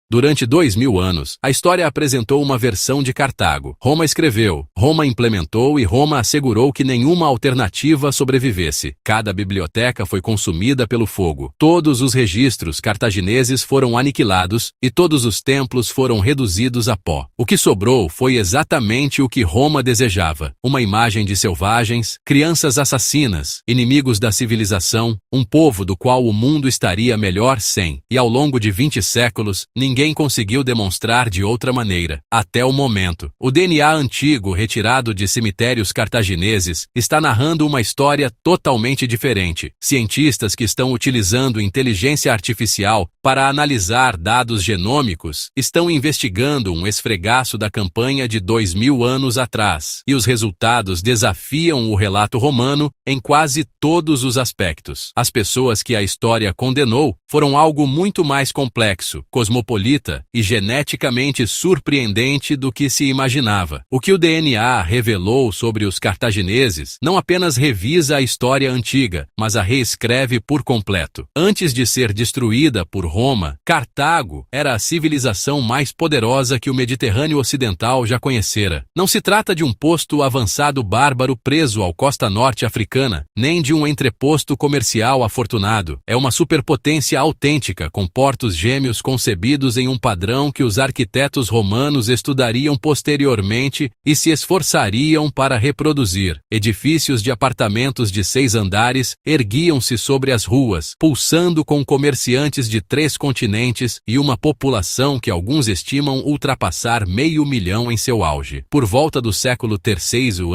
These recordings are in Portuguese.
Durante 2000 anos, a história apresentou uma versão de Cartago. Roma escreveu, Roma implementou e Roma assegurou que nenhuma alternativa sobrevivesse. Cada biblioteca foi consumida pelo fogo. Todos os registros cartagineses foram aniquilados e todos os templos foram reduzidos a pó. O que sobrou foi exatamente o que Roma desejava: uma imagem de selvagens, crianças assassinas, inimigos da civilização, um povo do qual o mundo estaria melhor sem. E ao longo de 20 séculos, ninguém conseguiu demonstrar de outra maneira. Até o momento, o DNA antigo retirado de cemitérios cartagineses está narrando uma história totalmente diferente. Cientistas que estão utilizando inteligência artificial para analisar dados genômicos estão investigando um esfregaço da campanha de 2000 anos atrás, e os resultados desafiam o relato romano em quase todos os aspectos. As pessoas que a história condenou foram algo muito mais complexo, cosmopolita e geneticamente surpreendente do que se imaginava. O que o DNA revelou sobre os cartagineses não apenas revisa a história antiga, mas a reescreve por completo. Antes de ser destruída por Roma, Cartago era a civilização mais poderosa que o Mediterrâneo Ocidental já conhecera. Não se trata de um posto avançado bárbaro preso ao costa norte africana, nem de um entreposto comercial afortunado. É uma superpotência autêntica, com portos gêmeos concebidos em um padrão que os arquitetos romanos estudariam posteriormente e se esforçariam para reproduzir. Edifícios de apartamentos de 6 andares erguiam-se sobre as ruas, pulsando com comerciantes de 3 continentes e uma população que alguns estimam ultrapassar 500 mil em seu auge. Por volta do século III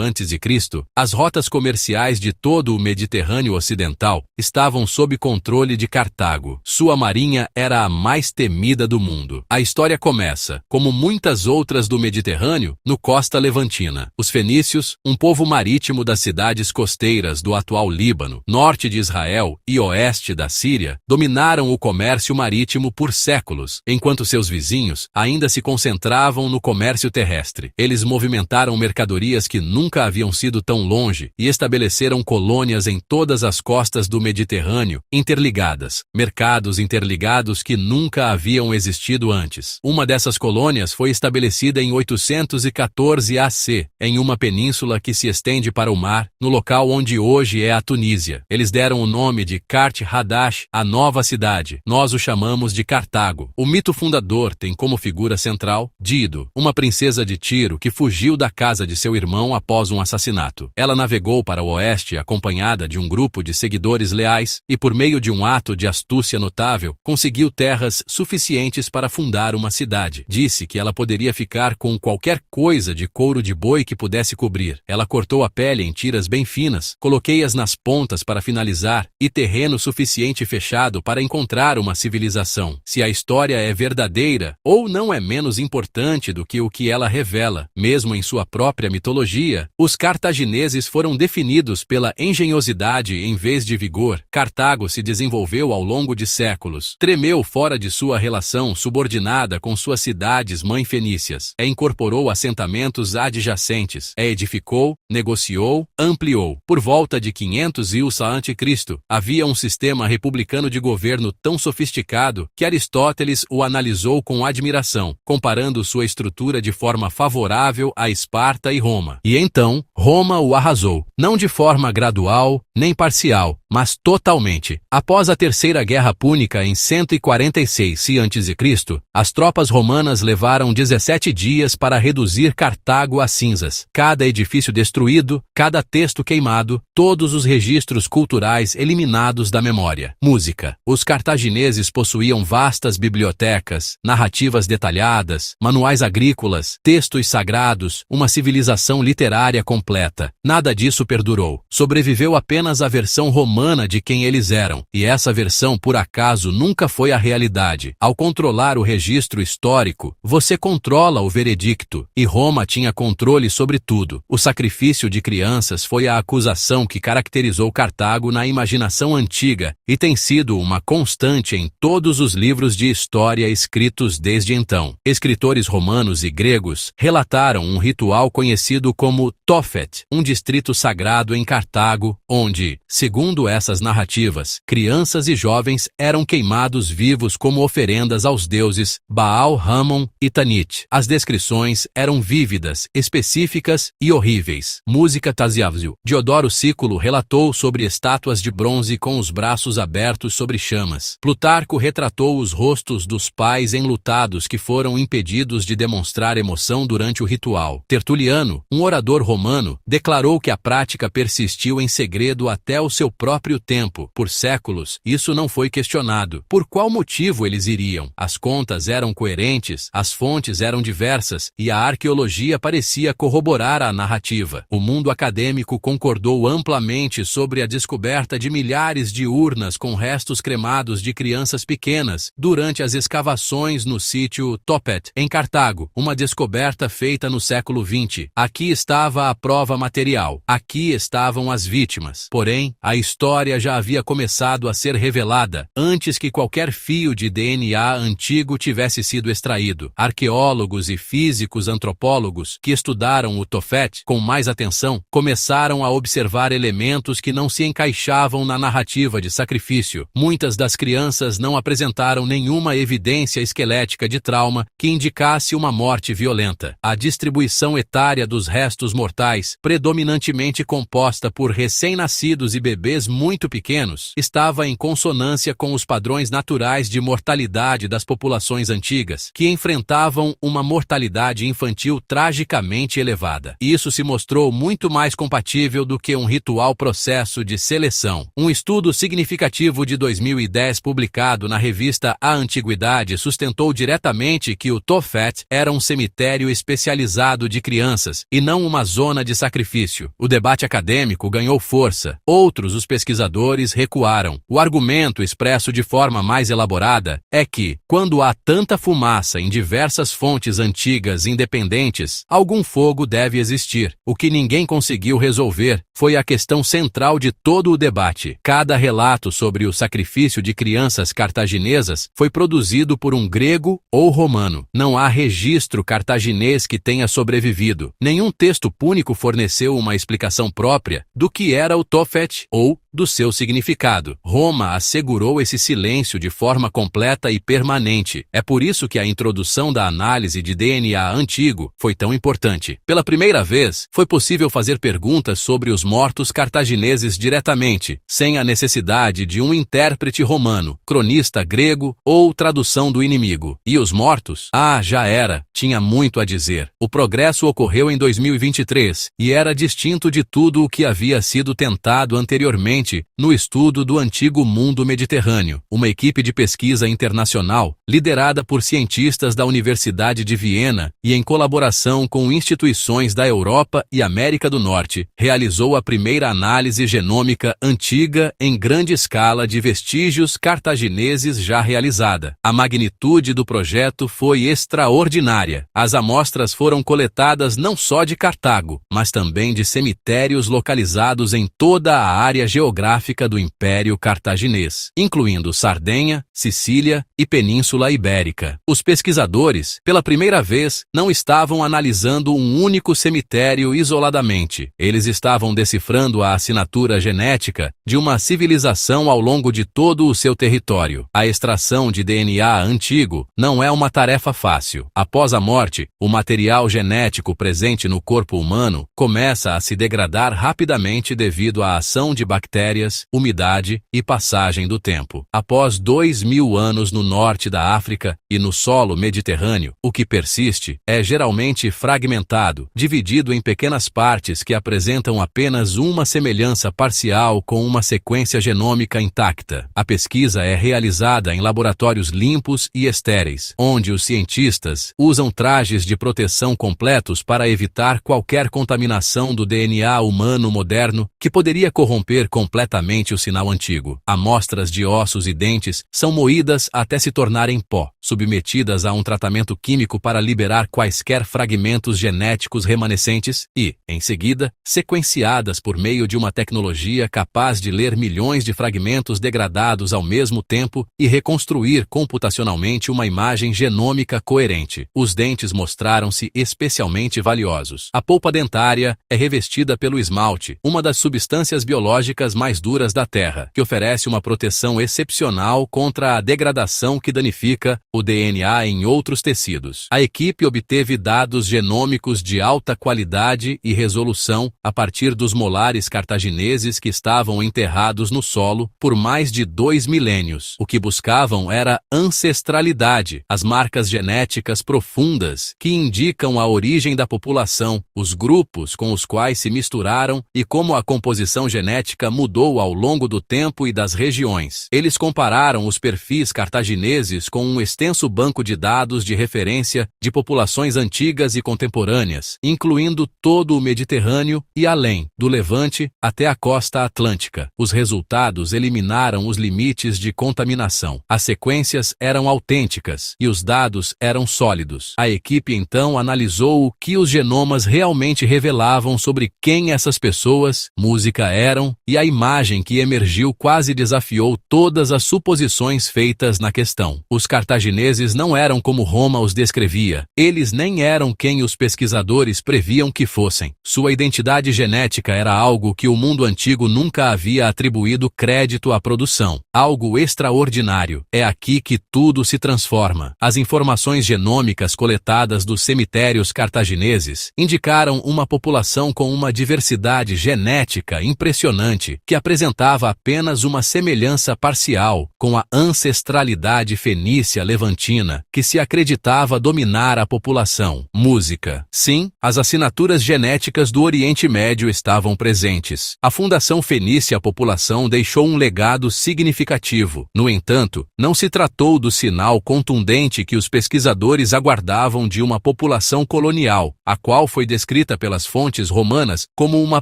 a.C., as rotas comerciais de todo o Mediterrâneo Ocidental estavam sob controle de Cartago. Sua marinha era a mais temida do mundo. A história começa, como muitas outras do Mediterrâneo, no costa levantina. Os fenícios, um povo marítimo das cidades costeiras do atual Líbano, norte de Israel e oeste da Síria, dominaram o comércio marítimo por séculos, enquanto seus vizinhos ainda se concentravam no comércio terrestre. Eles movimentaram mercadorias que nunca haviam sido tão longe e estabeleceram colônias em todas as costas do Mediterrâneo, interligadas, mercados interligados que nunca haviam existido antes. Uma dessas colônias foi estabelecida em 814 AC, em uma península que se estende para o mar, no local onde hoje é a Tunísia. Eles deram o nome de Kart Hadash, a nova cidade. Nós o chamamos de Cartago. O mito fundador tem como figura central Dido, uma princesa de Tiro que fugiu da casa de seu irmão após um assassinato. Ela navegou para o oeste acompanhada de um grupo de seguidores leais e, por meio de um ato de astúcia notável, conseguiu terras suficientes para fundar uma cidade. Disse que ela poderia ficar com qualquer coisa de couro de boi que pudesse cobrir. Ela cortou a pele em tiras bem finas, coloquei-as nas pontas para finalizar e terreno suficiente fechado para encontrar uma civilização. Se a história é verdadeira ou não é menos importante do que o que ela revela, mesmo em sua própria mitologia, os cartagineses foram definidos pela engenhosidade em vez de vigor. Cartago se desenvolveu ao longo de séculos, tremeu fora de sua relação subordinada com suas cidades-mãe fenícias, incorporou assentamentos adjacentes, edificou, negociou, ampliou. Por volta de 500 a.C., havia um sistema republicano de governo tão sofisticado que Aristóteles o analisou com admiração, comparando sua estrutura de forma favorável a Esparta e Roma. E então, Roma o arrasou, não de forma gradual nem parcial, mas totalmente. Após a Terceira Guerra Púnica em 146 a.C., as tropas romanas levaram 17 dias para reduzir Cartago a cinzas. Cada edifício destruído, cada texto queimado, todos os registros culturais eliminados da memória. Música. Os cartagineses possuíam vastas bibliotecas, narrativas detalhadas, manuais agrícolas, textos sagrados, uma civilização literária completa. Nada disso perdurou. Sobreviveu apenas a versão romana de quem eles eram, e essa versão, por acaso, nunca foi a realidade. Ao controlar o registro histórico, você controla o veredicto, e Roma tinha controle sobre tudo. O sacrifício de crianças foi a acusação que caracterizou Cartago na imaginação antiga e tem sido uma constante em todos os livros de história escritos desde então. Escritores romanos e gregos relataram um ritual conhecido como Tophet, um distrito sagrado em Cartago, onde, segundo essas narrativas, crianças e jovens eram queimados vivos como oferendas aos aos deuses Baal, Ramon e Tanit. As descrições eram vívidas, específicas e horríveis. Música Taziavzio. Diodoro Sículo relatou sobre estátuas de bronze com os braços abertos sobre chamas. Plutarco retratou os rostos dos pais enlutados que foram impedidos de demonstrar emoção durante o ritual. Tertuliano, um orador romano, declarou que a prática persistiu em segredo até o seu próprio tempo. Por séculos, isso não foi questionado. Por qual motivo eles iriam? As contas eram coerentes, as fontes eram diversas e a arqueologia parecia corroborar a narrativa. O mundo acadêmico concordou amplamente sobre a descoberta de milhares de urnas com restos cremados de crianças pequenas durante as escavações no sítio Topet, em Cartago, uma descoberta feita no século XX. Aqui estava a prova material, aqui estavam as vítimas. Porém, a história já havia começado a ser revelada antes que qualquer fio de DNA antigo tivesse sido extraído. Arqueólogos e físicos antropólogos que estudaram o Tophet com mais atenção começaram a observar elementos que não se encaixavam na narrativa de sacrifício. Muitas das crianças não apresentaram nenhuma evidência esquelética de trauma que indicasse uma morte violenta. A distribuição etária dos restos mortais, predominantemente composta por recém-nascidos e bebês muito pequenos, estava em consonância com os padrões naturais de mortalidade das populações antigas, que enfrentavam uma mortalidade infantil tragicamente elevada. Isso se mostrou muito mais compatível do que um ritual processo de seleção. Um estudo significativo de 2010 publicado na revista A Antiguidade sustentou diretamente que o Tophet era um cemitério especializado de crianças e não uma zona de sacrifício. O debate acadêmico ganhou força. Outros, os pesquisadores, recuaram. O argumento expresso de forma mais elaborada é que, quando há tanta fumaça em diversas fontes antigas independentes, algum fogo deve existir. O que ninguém conseguiu resolver foi a questão central de todo o debate. Cada relato sobre o sacrifício de crianças cartaginesas foi produzido por um grego ou romano. Não há registro cartaginês que tenha sobrevivido. Nenhum texto púnico forneceu uma explicação própria do que era o Tophet ou do seu significado. Roma assegurou esse silêncio de forma completa e permanente. É por isso que a introdução da análise de DNA antigo foi tão importante. Pela primeira vez, foi possível fazer perguntas sobre os mortos cartagineses diretamente, sem a necessidade de um intérprete romano, cronista grego ou tradução do inimigo. E os mortos? Já era. Tinha muito a dizer. O progresso ocorreu em 2023 e era distinto de tudo o que havia sido tentado anteriormente no estudo do antigo mundo mediterrâneo. Uma equipe de pesquisa internacional, liderada por cientistas da Universidade de Viena e em colaboração com instituições da Europa e América do Norte, realizou a primeira análise genômica antiga em grande escala de vestígios cartagineses já realizada. A magnitude do projeto foi extraordinária. As amostras foram coletadas não só de Cartago, mas também de cemitérios localizados em toda a área geográfica do Império Cartaginês, incluindo Sardenha, Sicília e Península Ibérica. Os pesquisadores, pela primeira vez, não estavam analisando um único cemitério isoladamente. Eles estavam decifrando a assinatura genética de uma civilização ao longo de todo o seu território. A extração de DNA antigo não é uma tarefa fácil. Após a morte, o material genético presente no corpo humano começa a se degradar rapidamente devido à ação de bactérias, umidade e passagem do tempo. Após 2000 anos no norte da África e no solo mediterrâneo, o que persiste é geralmente fragmentado, dividido em pequenas partes que apresentam apenas uma semelhança parcial com uma sequência genômica intacta. A pesquisa é realizada em laboratórios limpos e estéreis, onde os cientistas usam trajes de proteção completos para evitar qualquer contaminação do DNA humano moderno que poderia corromper completamente o sinal antigo. Amostras de ossos e dentes são moídas até se tornarem pó, submetidas a um tratamento químico para liberar quaisquer fragmentos genéticos remanescentes e, em seguida, sequenciadas por meio de uma tecnologia capaz de ler milhões de fragmentos degradados ao mesmo tempo e reconstruir computacionalmente uma imagem genômica coerente. Os dentes mostraram-se especialmente valiosos. A polpa dentária é revestida pelo esmalte, uma das substâncias biológicas mais duras da Terra, que oferece uma proteção excepcional contra a degradação que danifica o DNA em outros tecidos. A equipe obteve dados genômicos de alta qualidade e resolução a partir dos molares cartagineses que estavam enterrados no solo por mais de 2 milênios. O que buscavam era ancestralidade, as marcas genéticas profundas que indicam a origem da população, os grupos com os quais se misturaram e como a composição genética mudou ao longo do tempo e das regiões. Eles compararam os perfis cartagineses com um extenso banco de dados de referência de populações antigas e contemporâneas, incluindo todo o Mediterrâneo e além, do Levante até a costa atlântica. Os resultados eliminaram os limites de contaminação. As sequências eram autênticas e os dados eram sólidos. A equipe então analisou o que os genomas realmente revelavam sobre quem essas pessoas, música eram, e a imagem que emergiu quase desafiou todas as suposições feitas na questão. Os cartagineses não eram como Roma os descrevia. Eles nem eram quem os pesquisadores previam que fossem. Sua identidade genética era algo que o mundo antigo nunca havia atribuído crédito à produção. Algo extraordinário. É aqui que tudo se transforma. As informações genômicas coletadas dos cemitérios cartagineses indicaram uma população com uma diversidade genética impressionante que apresentava apenas uma semelhança parcial com a ancestralidade fenícia levantina que se acreditava dominar a população. Música. Sim, as assinaturas genéticas do Oriente Médio estavam presentes. A fundação fenícia à população deixou um legado significativo. No entanto, não se tratou do sinal contundente que os pesquisadores aguardavam de uma população colonial, a qual foi descrita pelas fontes romanas como uma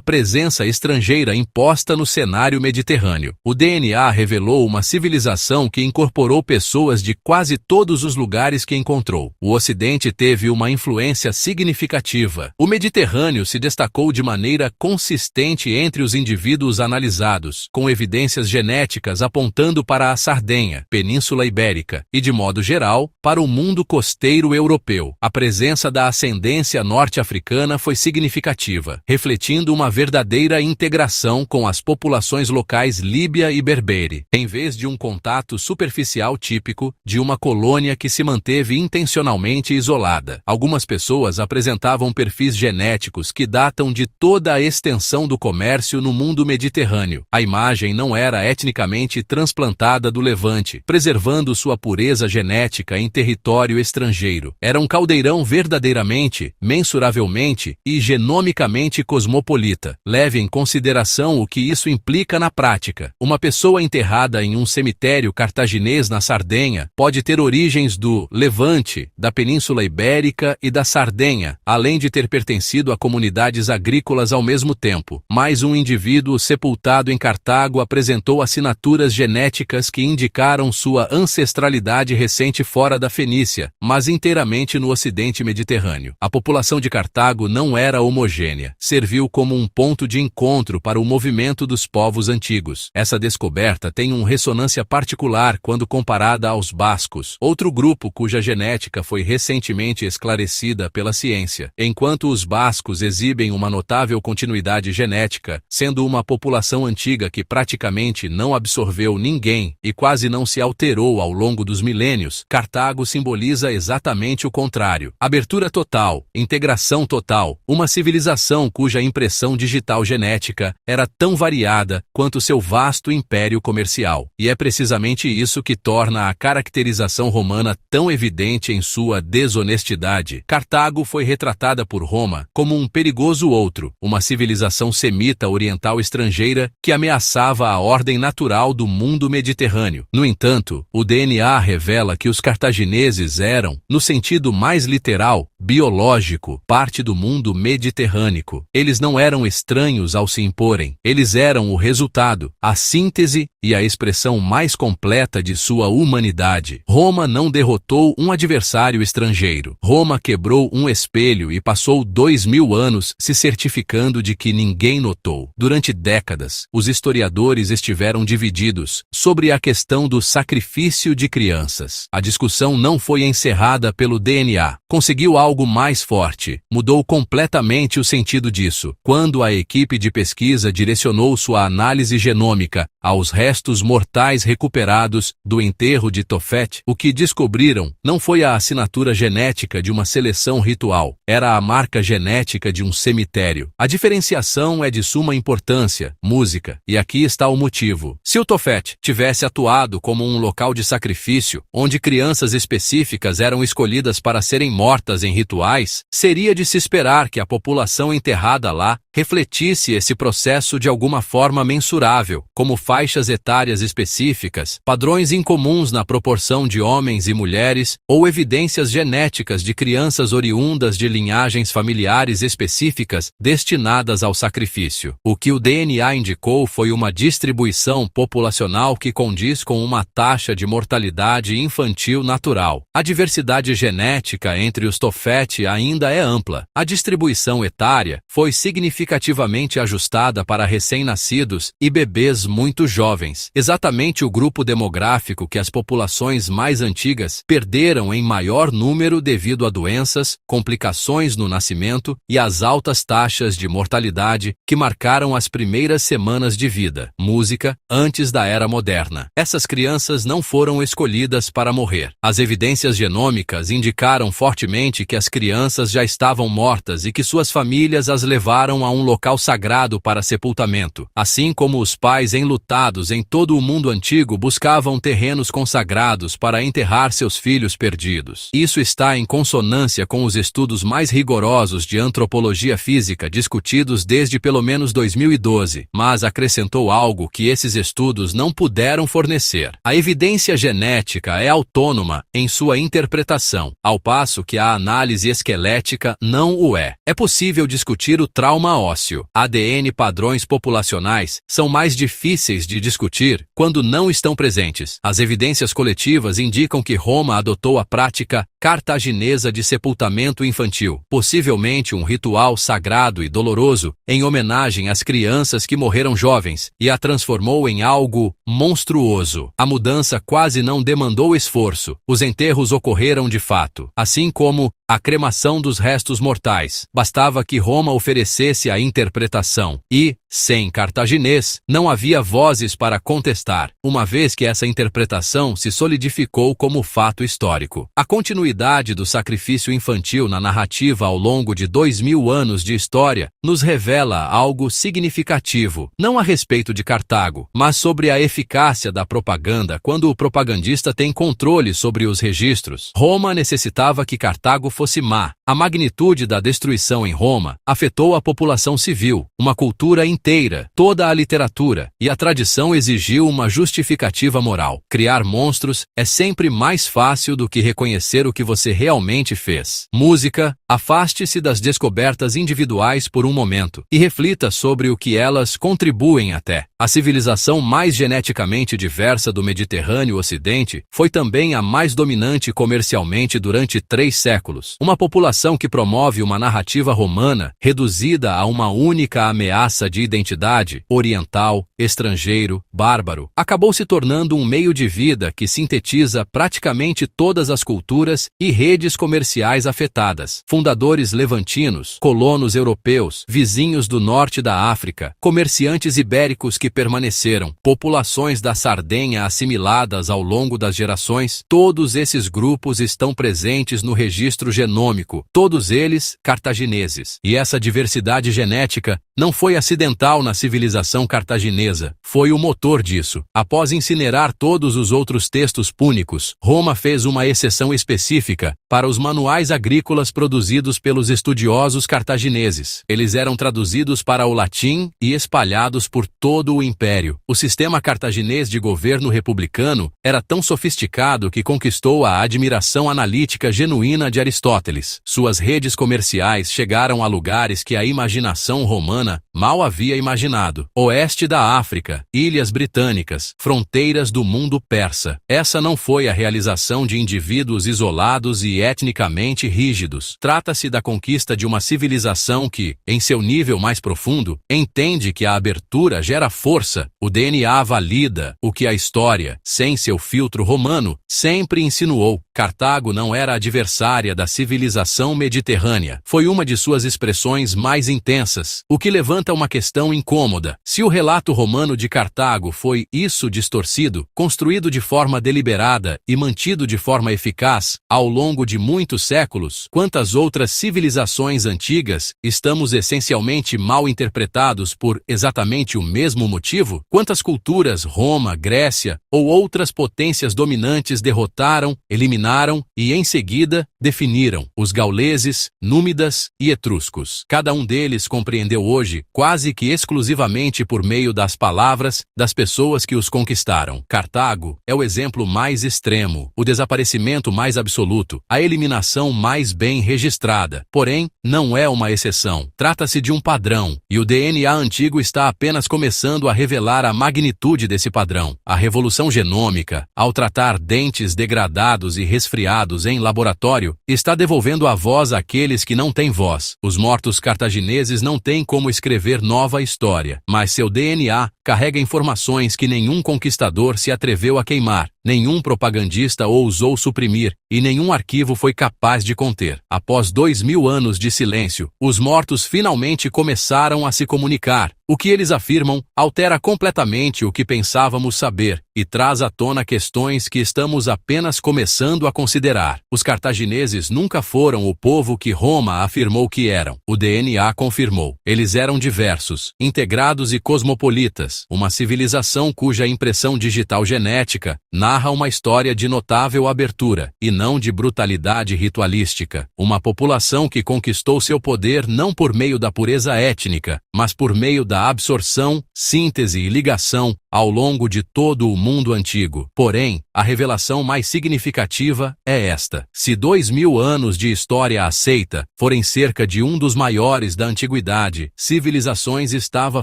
presença estrangeira imposta no cenário mediterrâneo. O DNA revelou uma civilização que incorporou pessoas de quase todos os lugares que encontrou. O Ocidente teve uma influência significativa. O Mediterrâneo se destacou de maneira consistente entre os indivíduos analisados, com evidências genéticas apontando para a Sardenha, Península Ibérica, e de modo geral, para o mundo costeiro europeu. A presença da ascendência norte-africana foi significativa, refletindo uma verdadeira integração com as populações locais líbia e berbere, em vez de um contato superficial típico de uma colônia que se manteve intencionalmente isolada. Algumas pessoas apresentavam perfis genéticos que datam de toda a extensão do comércio no mundo mediterrâneo. A imagem não era etnicamente transplantada do Levante, preservando sua pureza genética em território estrangeiro. Era um caldeirão verdadeiramente, mensuravelmente e genomicamente cosmopolita. Leve em consideração o que isso implica na prática. Uma pessoa enterrada em um cemitério cartaginês na Sardenha pode ter origens do Levante, da Península Ibérica e da Sardenha, além de ter pertencido a comunidades agrícolas ao mesmo tempo. Mais um indivíduo sepultado em Cartago apresentou assinaturas genéticas que indicaram sua ancestralidade recente fora da Fenícia, mas inteiramente no Ocidente Mediterrâneo. A população de Cartago não era homogênea. Serviu como um ponto de encontro para o movimento dos povos antigos. Essa descoberta tem uma ressonância particular quando comparada aos bascos, outro grupo cuja genética foi recentemente esclarecida pela ciência. Enquanto os bascos exibem uma notável continuidade genética, sendo uma população antiga que praticamente não absorveu ninguém e quase não se alterou ao longo dos milênios, Cartago simboliza exatamente o contrário. Abertura total, integração total, uma civilização cuja impressão digital genética era tão variada quanto seu vasto império comercial. E é precisamente isso que torna a caracterização romana tão evidente em sua desonestidade. Cartago foi retratada por Roma como um perigoso outro, uma civilização semita oriental estrangeira que ameaçava a ordem natural do mundo mediterrâneo. No entanto, o DNA revela que os cartagineses eram, no sentido mais literal, biológico, parte do mundo mediterrâneo. Eles não eram estranhos ao se imporem. Eles eram o resultado, a síntese e a expressão mais completa de sua humanidade. Roma não derrotou um adversário estrangeiro. Roma quebrou um espelho e passou 2000 anos se certificando de que ninguém notou. Durante décadas, os historiadores estiveram divididos sobre a questão do sacrifício de crianças. A discussão não foi encerrada pelo DNA. Conseguiu algo mais forte. Mudou completamente o sentido disso, quando a equipe de pesquisa direcionou sua sua análise genômica aos restos mortais recuperados do enterro de Tophet, o que descobriram não foi a assinatura genética de uma seleção ritual, era a marca genética de um cemitério. A diferenciação é de suma importância, música, e aqui está o motivo. Se o Tophet tivesse atuado como um local de sacrifício, onde crianças específicas eram escolhidas para serem mortas em rituais, seria de se esperar que a população enterrada lá refletisse esse processo de alguma forma mensurável, como faixas etárias específicas, padrões incomuns na proporção de homens e mulheres, ou evidências genéticas de crianças oriundas de linhagens familiares específicas destinadas ao sacrifício. O que o DNA indicou foi uma distribuição populacional que condiz com uma taxa de mortalidade infantil natural. A diversidade genética entre os Tophet ainda é ampla. A distribuição etária foi significativamente ajustada para recém-nascidos e bebês muito jovens, exatamente o grupo demográfico que as populações mais antigas perderam em maior número devido a doenças, complicações no nascimento e às altas taxas de mortalidade que marcaram as primeiras semanas de vida. Música, antes da era moderna. Essas crianças não foram escolhidas para morrer. As evidências genômicas indicaram fortemente que as crianças já estavam mortas e que suas famílias as levaram a um local sagrado para sepultamento, assim como os pais enlutados em todo o mundo antigo buscavam terrenos consagrados para enterrar seus filhos perdidos. Isso está em consonância com os estudos mais rigorosos de antropologia física discutidos desde pelo menos 2012, mas acrescentou algo que esses estudos não puderam fornecer. A evidência genética é autônoma em sua interpretação, ao passo que a análise esquelética não o é. É possível discutir o trauma ósseo. ADN padrões populacionais são mais difíceis de discutir quando não estão presentes. As evidências coletivas indicam que Roma adotou a prática cartaginesa de sepultamento infantil, possivelmente um ritual sagrado e doloroso em homenagem às crianças que morreram jovens, e a transformou em algo monstruoso. A mudança quase não demandou esforço. Os enterros ocorreram de fato, assim como a cremação dos restos mortais. Bastava que Roma oferecesse a interpretação e, sem cartaginês, não havia vozes para contestar, uma vez que essa interpretação se solidificou como fato histórico. A continuidade do sacrifício infantil na narrativa ao longo de 2000 anos de história nos revela algo significativo, não a respeito de Cartago, mas sobre a eficácia da propaganda quando o propagandista tem controle sobre os registros. Roma necessitava que Cartago fosse má. A magnitude da destruição em Roma afetou a população civil, uma cultura inteira, toda a literatura, e a tradição exigiu uma justificativa moral. Criar monstros é sempre mais fácil do que reconhecer o que você realmente fez. Música, afaste-se das descobertas individuais por um momento e reflita sobre o que elas contribuem até. A civilização mais geneticamente diversa do Mediterrâneo Ocidente foi também a mais dominante comercialmente durante 3 séculos. Uma população que promove uma narrativa romana reduzida a uma única ameaça de identidade, oriental, estrangeiro, bárbaro, acabou se tornando um meio de vida que sintetiza praticamente todas as culturas e redes comerciais afetadas. Fundadores levantinos, colonos europeus, vizinhos do norte da África, comerciantes ibéricos que permaneceram, populações da Sardenha assimiladas ao longo das gerações, todos esses grupos estão presentes no registro genômico, todos eles cartagineses. E essa diversidade genética não foi acidental na civilização cartaginesa, foi o motor disso. Após incinerar todos os outros textos púnicos, Roma fez uma exceção específica para os manuais agrícolas produzidos pelos estudiosos cartagineses. Eles eram traduzidos para o latim e espalhados por todo o império. O sistema cartaginês de governo republicano era tão sofisticado que conquistou a admiração analítica genuína de Aristóteles. Suas redes comerciais chegaram a lugares que a imaginação romana mal havia imaginado. Oeste da África, ilhas britânicas, fronteiras do mundo persa. Essa não foi a realização de indivíduos isolados e etnicamente rígidos. Trata-se da conquista de uma civilização que, em seu nível mais profundo, entende que a abertura gera força. O DNA valida o que a história, sem seu filtro romano, sempre insinuou. Cartago não era adversária da civilização mediterrânea. Foi uma de suas expressões mais intensas, o que levanta uma questão incômoda. Se o relato romano de Cartago foi isso distorcido, construído de forma deliberada e mantido de forma eficaz ao longo de muitos séculos, quantas outras civilizações antigas estamos essencialmente mal interpretados por exatamente o mesmo motivo? Quantas culturas, Roma, Grécia ou outras potências dominantes derrotaram, eliminaram e, em seguida, definiram os gauleses, númidas e etruscos. Cada um deles compreendeu hoje, quase que exclusivamente por meio das palavras das pessoas que os conquistaram. Cartago é o exemplo mais extremo, o desaparecimento mais absoluto, a eliminação mais bem registrada. Porém, não é uma exceção. Trata-se de um padrão, e o DNA antigo está apenas começando a revelar a magnitude desse padrão. A revolução genômica, ao tratar dentes degradados e resfriados em laboratório, está devolvendo a voz àqueles que não têm voz. Os mortos cartagineses não têm como escrever nova história, mas seu DNA carrega informações que nenhum conquistador se atreveu a queimar, nenhum propagandista ousou suprimir e nenhum arquivo foi capaz de conter. Após 2000 anos de silêncio, os mortos finalmente começaram a se comunicar. O que eles afirmam altera completamente o que pensávamos saber e traz à tona questões que estamos apenas começando a considerar. Os cartagineses nunca foram o povo que Roma afirmou que eram. O DNA confirmou. Eles eram diversos, integrados e cosmopolitas, uma civilização cuja impressão digital genética narra uma história de notável abertura, e não de brutalidade ritualística. Uma população que conquistou seu poder não por meio da pureza étnica, mas por meio da absorção, síntese e ligação ao longo de todo o mundo antigo. Porém, a revelação mais significativa é esta. Se 2000 anos de história aceita forem cerca de um dos maiores da antiguidade, civilizações estava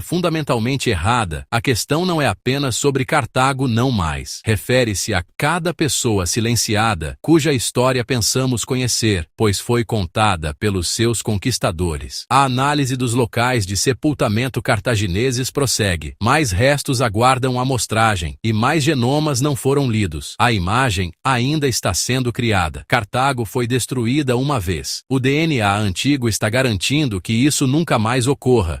fundamentalmente errada. A questão não é apenas sobre Cartago, não mais. Refere-se a cada pessoa silenciada, cuja história pensamos conhecer, pois foi contada pelos seus conquistadores. A análise dos locais de sepultamento cartagineses prossegue. Mais restos aguardam amostragem, e mais genomas não foram lidos. A imagem ainda está sendo criada. Cartago foi destruída uma vez. O DNA antigo está garantindo que isso nunca mais ocorra.